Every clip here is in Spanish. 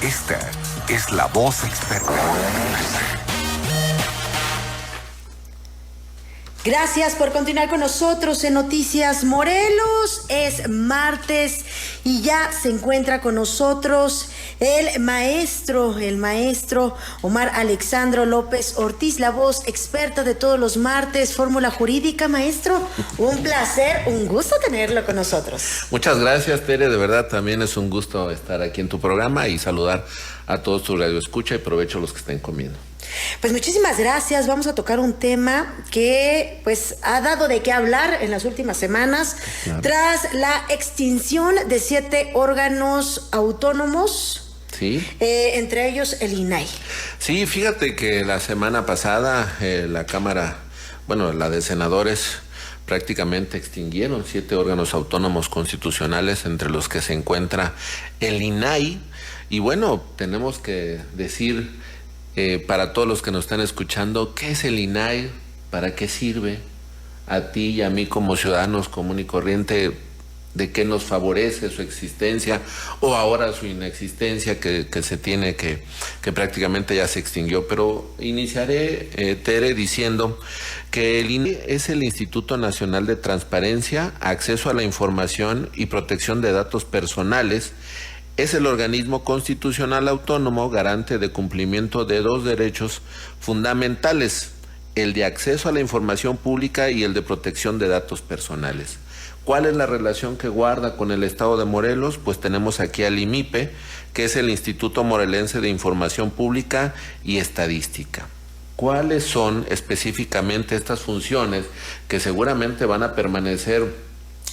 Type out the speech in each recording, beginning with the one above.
Esta es la voz experta. Gracias por continuar con nosotros en Noticias Morelos. Es martes y ya se encuentra con nosotros el maestro Omar Alexandro López Ortiz, la voz experta de todos los martes, Fórmula Jurídica. Maestro, un placer, un gusto tenerlo con nosotros. Muchas gracias, Tere, de verdad también es un gusto estar aquí en tu programa y saludar a todos tus radioescucha y provecho a los que estén comiendo. Pues muchísimas gracias. Vamos a tocar un tema que pues ha dado de qué hablar en las últimas semanas, claro, tras la extinción de 7 órganos autónomos. Sí. Entre ellos el INAI. Sí, fíjate que la semana pasada la Cámara, la de Senadores, prácticamente extinguieron 7 órganos autónomos constitucionales, entre los que se encuentra el INAI. Y bueno, tenemos que decir para todos los que nos están escuchando, ¿qué es el INAI? ¿Para qué sirve? A ti y a mí como ciudadanos común y corriente, ¿de qué nos favorece su existencia o ahora su inexistencia que se tiene, que prácticamente ya se extinguió? Pero iniciaré, Tere, diciendo que el INAI es el Instituto Nacional de Transparencia, Acceso a la Información y Protección de Datos Personales. Es el organismo constitucional autónomo garante de cumplimiento de 2 derechos fundamentales, el de acceso a la información pública y el de protección de datos personales. ¿Cuál es la relación que guarda con el Estado de Morelos? Pues tenemos aquí al IMIPE, que es el Instituto Morelense de Información Pública y Estadística. ¿Cuáles son específicamente estas funciones que seguramente van a permanecer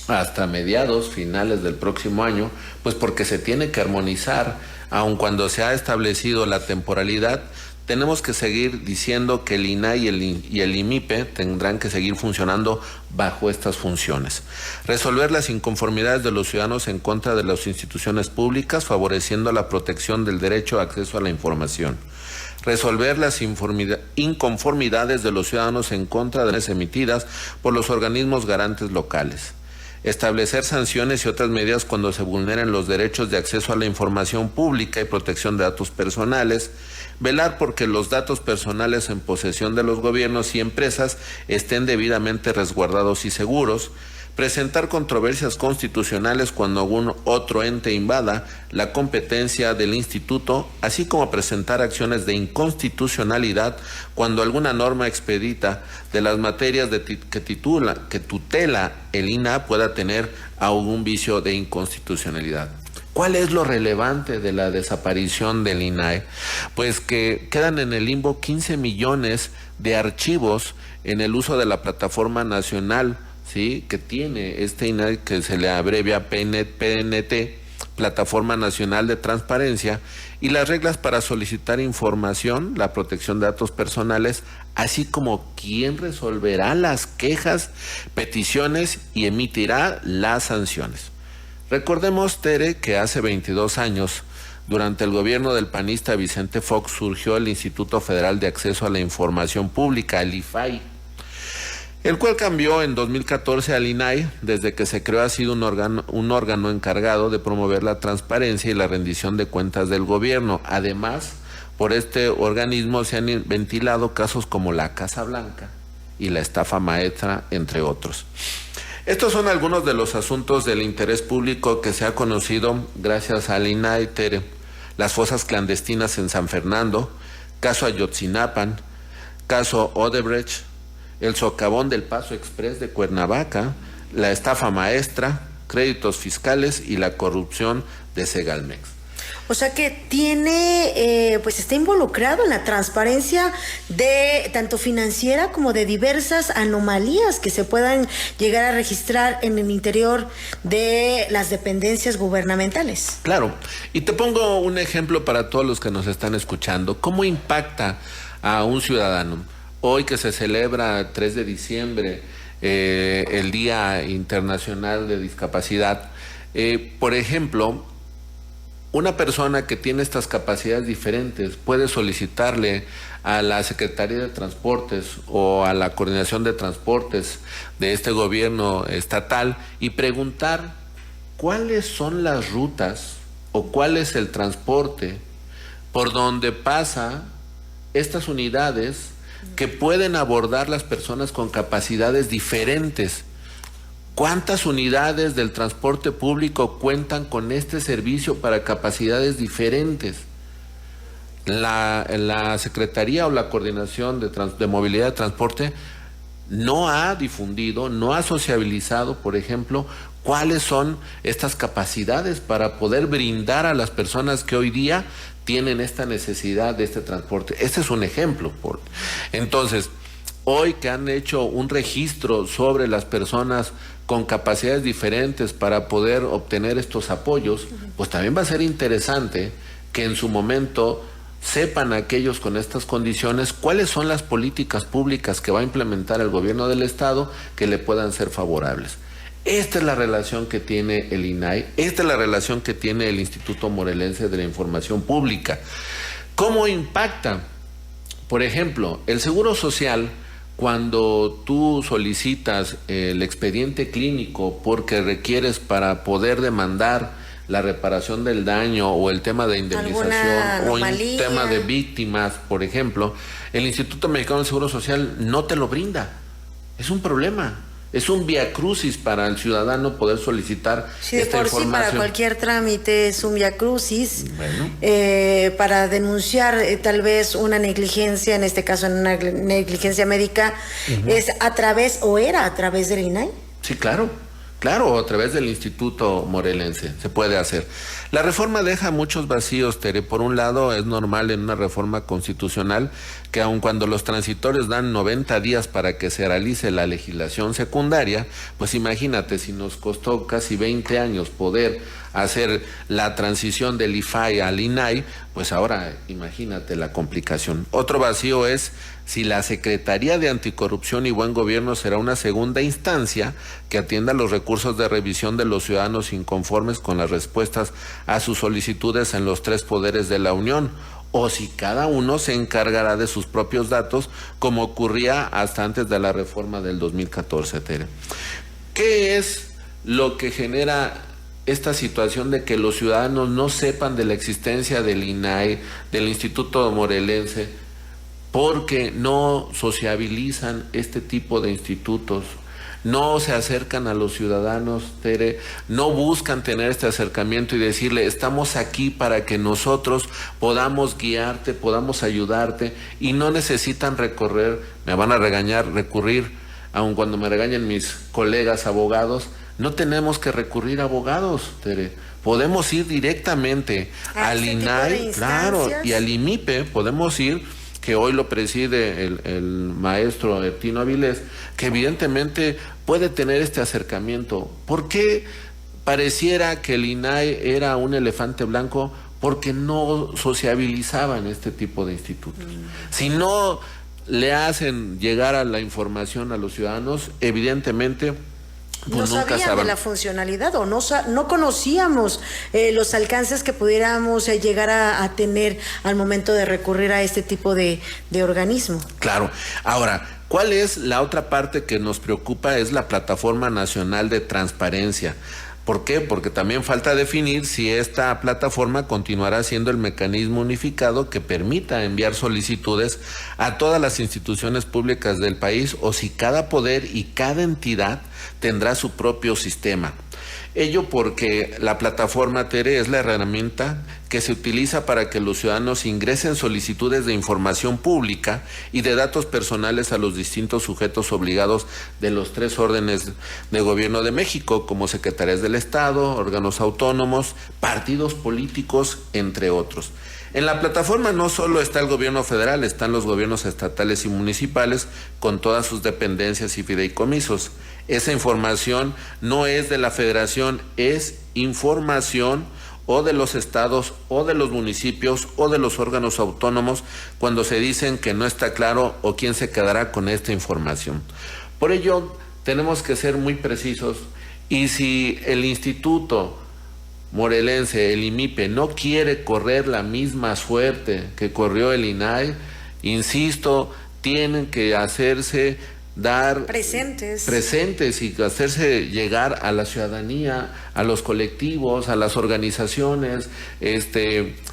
hasta mediados, finales del próximo año? Pues porque se tiene que armonizar, aun cuando se ha establecido la temporalidad, tenemos que seguir diciendo que el INAI y el IMIPE tendrán que seguir funcionando bajo estas funciones. Resolver las inconformidades de los ciudadanos en contra de las instituciones públicas, favoreciendo la protección del derecho a acceso a la información. Resolver las inconformidades de los ciudadanos en contra de las emitidas por los organismos garantes locales. Establecer sanciones y otras medidas cuando se vulneren los derechos de acceso a la información pública y protección de datos personales, velar porque los datos personales en posesión de los gobiernos y empresas estén debidamente resguardados y seguros, presentar controversias constitucionales cuando algún otro ente invada la competencia del instituto, así como presentar acciones de inconstitucionalidad cuando alguna norma expedita de las materias que tutela el INAI pueda tener algún vicio de inconstitucionalidad. ¿Cuál es lo relevante de la desaparición del INAI? Pues que quedan en el limbo 15 millones de archivos en el uso de la plataforma nacional, ¿sí?, que tiene este INAI, que se le abrevia PNT, Plataforma Nacional de Transparencia, y las reglas para solicitar información, la protección de datos personales, así como quién resolverá las quejas, peticiones y emitirá las sanciones. Recordemos, Tere, que hace 22 años, durante el gobierno del panista Vicente Fox, surgió el Instituto Federal de Acceso a la Información Pública, el IFAI, el cual cambió en 2014 al INAI. Desde que se creó ha sido un órgano encargado de promover la transparencia y la rendición de cuentas del gobierno. Además, por este organismo se han ventilado casos como la Casa Blanca y la estafa maestra, entre otros. Estos son algunos de los asuntos del interés público que se ha conocido gracias al INAI, Tere. Las fosas clandestinas en San Fernando, caso Ayotzinapan, caso Odebrecht, el socavón del Paso Express de Cuernavaca, la estafa maestra, créditos fiscales y la corrupción de Segalmex. O sea que tiene, pues está involucrado en la transparencia de tanto financiera como de diversas anomalías que se puedan llegar a registrar en el interior de las dependencias gubernamentales. Claro, y te pongo un ejemplo para todos los que nos están escuchando. ¿Cómo impacta a un ciudadano? Hoy que se celebra 3 de diciembre, el Día Internacional de Discapacidad, por ejemplo, una persona que tiene estas capacidades diferentes puede solicitarle a la Secretaría de Transportes o a la Coordinación de Transportes de este gobierno estatal y preguntar cuáles son las rutas o cuál es el transporte por donde pasa estas unidades que pueden abordar las personas con capacidades diferentes. ¿Cuántas unidades del transporte público cuentan con este servicio para capacidades diferentes? La Secretaría o la Coordinación de Movilidad de Transporte no ha difundido, no ha sociabilizado, por ejemplo, cuáles son estas capacidades para poder brindar a las personas que hoy día tienen esta necesidad de este transporte. Este es un ejemplo. Entonces, hoy que han hecho un registro sobre las personas con capacidades diferentes para poder obtener estos apoyos, pues también va a ser interesante que en su momento sepan aquellos con estas condiciones cuáles son las políticas públicas que va a implementar el gobierno del estado que le puedan ser favorables. Esta es la relación que tiene el INAI, esta es la relación que tiene el Instituto Morelense de la Información Pública. ¿Cómo impacta? Por ejemplo, el Seguro Social, cuando tú solicitas el expediente clínico porque requieres para poder demandar la reparación del daño o el tema de indemnización o un tema de víctimas, por ejemplo, el Instituto Mexicano del Seguro Social no te lo brinda. Es un problema. Es un viacrucis para el ciudadano poder solicitar esta información. Sí, para cualquier trámite es un viacrucis. Bueno. Para denunciar tal vez una negligencia, en este caso una negligencia médica, es a través, o era a través del INAI. Sí, claro, a través del Instituto Morelense se puede hacer. La reforma deja muchos vacíos, Tere. Por un lado, es normal en una reforma constitucional que aun cuando los transitorios dan 90 días para que se realice la legislación secundaria, pues imagínate, si nos costó casi 20 años poder hacer la transición del IFAI al INAI, pues ahora imagínate la complicación. Otro vacío es si la Secretaría de Anticorrupción y Buen Gobierno será una segunda instancia que atienda los recursos de revisión de los ciudadanos inconformes con las respuestas a sus solicitudes en los 3 poderes de la Unión, o si cada uno se encargará de sus propios datos, como ocurría hasta antes de la reforma del 2014, Tere. ¿Qué es lo que genera esta situación de que los ciudadanos no sepan de la existencia del INAI, del Instituto Morelense, porque no sociabilizan este tipo de institutos? No se acercan a los ciudadanos, Tere, no buscan tener este acercamiento y decirle, estamos aquí para que nosotros podamos guiarte, podamos ayudarte, y no necesitan recorrer, me van a regañar, recurrir, aun cuando me regañen mis colegas abogados, no tenemos que recurrir a abogados, Tere. Podemos ir directamente al INAI, claro, y al IMIPE, podemos ir, que hoy lo preside el maestro Tino Avilés, que evidentemente puede tener este acercamiento. ¿Por qué pareciera que el INAI era un elefante blanco? Porque no sociabilizaban este tipo de institutos. Si no le hacen llegar a la información a los ciudadanos, evidentemente no sabían de la funcionalidad o no conocíamos los alcances que pudiéramos llegar a tener al momento de recurrir a este tipo de organismo. Claro. Ahora, ¿cuál es la otra parte que nos preocupa? Es la Plataforma Nacional de Transparencia. ¿Por qué? Porque también falta definir si esta plataforma continuará siendo el mecanismo unificado que permita enviar solicitudes a todas las instituciones públicas del país, o si cada poder y cada entidad tendrá su propio sistema. Ello porque la plataforma, Tere, es la herramienta que se utiliza para que los ciudadanos ingresen solicitudes de información pública y de datos personales a los distintos sujetos obligados de los 3 órdenes de gobierno de México, como secretarías del Estado, órganos autónomos, partidos políticos, entre otros. En la plataforma no solo está el gobierno federal, están los gobiernos estatales y municipales con todas sus dependencias y fideicomisos. Esa información no es de la federación, es información o de los estados o de los municipios o de los órganos autónomos cuando se dicen que no está claro o quién se quedará con esta información. Por ello, tenemos que ser muy precisos, y si el Instituto Morelense, el IMIPE, no quiere correr la misma suerte que corrió el INAI, insisto, tienen que hacerse dar presentes y hacerse llegar a la ciudadanía, a los colectivos, a las organizaciones,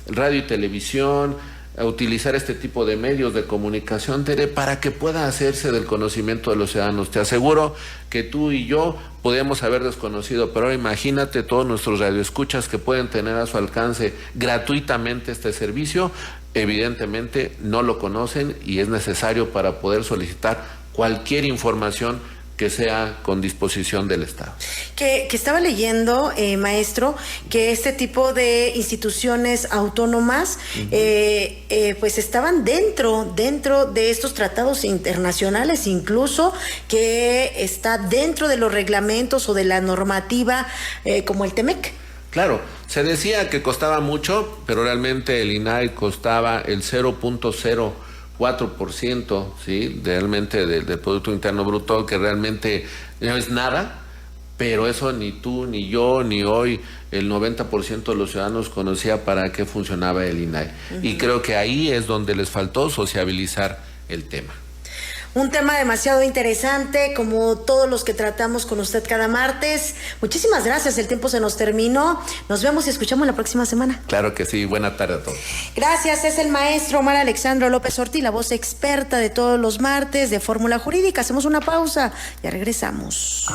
radio y televisión, a utilizar este tipo de medios de comunicación, Tere, para que pueda hacerse del conocimiento de los ciudadanos. Te aseguro que tú y yo podemos haber desconocido, pero ahora imagínate todos nuestros radioescuchas que pueden tener a su alcance gratuitamente este servicio. Evidentemente no lo conocen y es necesario para poder solicitar cualquier información que sea con disposición del Estado. Que estaba leyendo, maestro, que este tipo de instituciones autónomas pues estaban dentro de estos tratados internacionales, incluso que está dentro de los reglamentos o de la normativa como el TEMEC. Claro, se decía que costaba mucho, pero realmente el INAI costaba el 0.04%, ¿sí? Realmente del Producto Interno Bruto, que realmente no es nada, pero eso ni tú, ni yo, ni hoy el 90% de los ciudadanos conocía para qué funcionaba el INAI. Y creo que ahí es donde les faltó sociabilizar el tema. Un tema demasiado interesante, como todos los que tratamos con usted cada martes. Muchísimas gracias, el tiempo se nos terminó. Nos vemos y escuchamos la próxima semana. Claro que sí, buena tarde a todos. Gracias, es el maestro Omar Alexandro López Ortiz, la voz experta de todos los martes de Fórmula Jurídica. Hacemos una pausa, ya regresamos.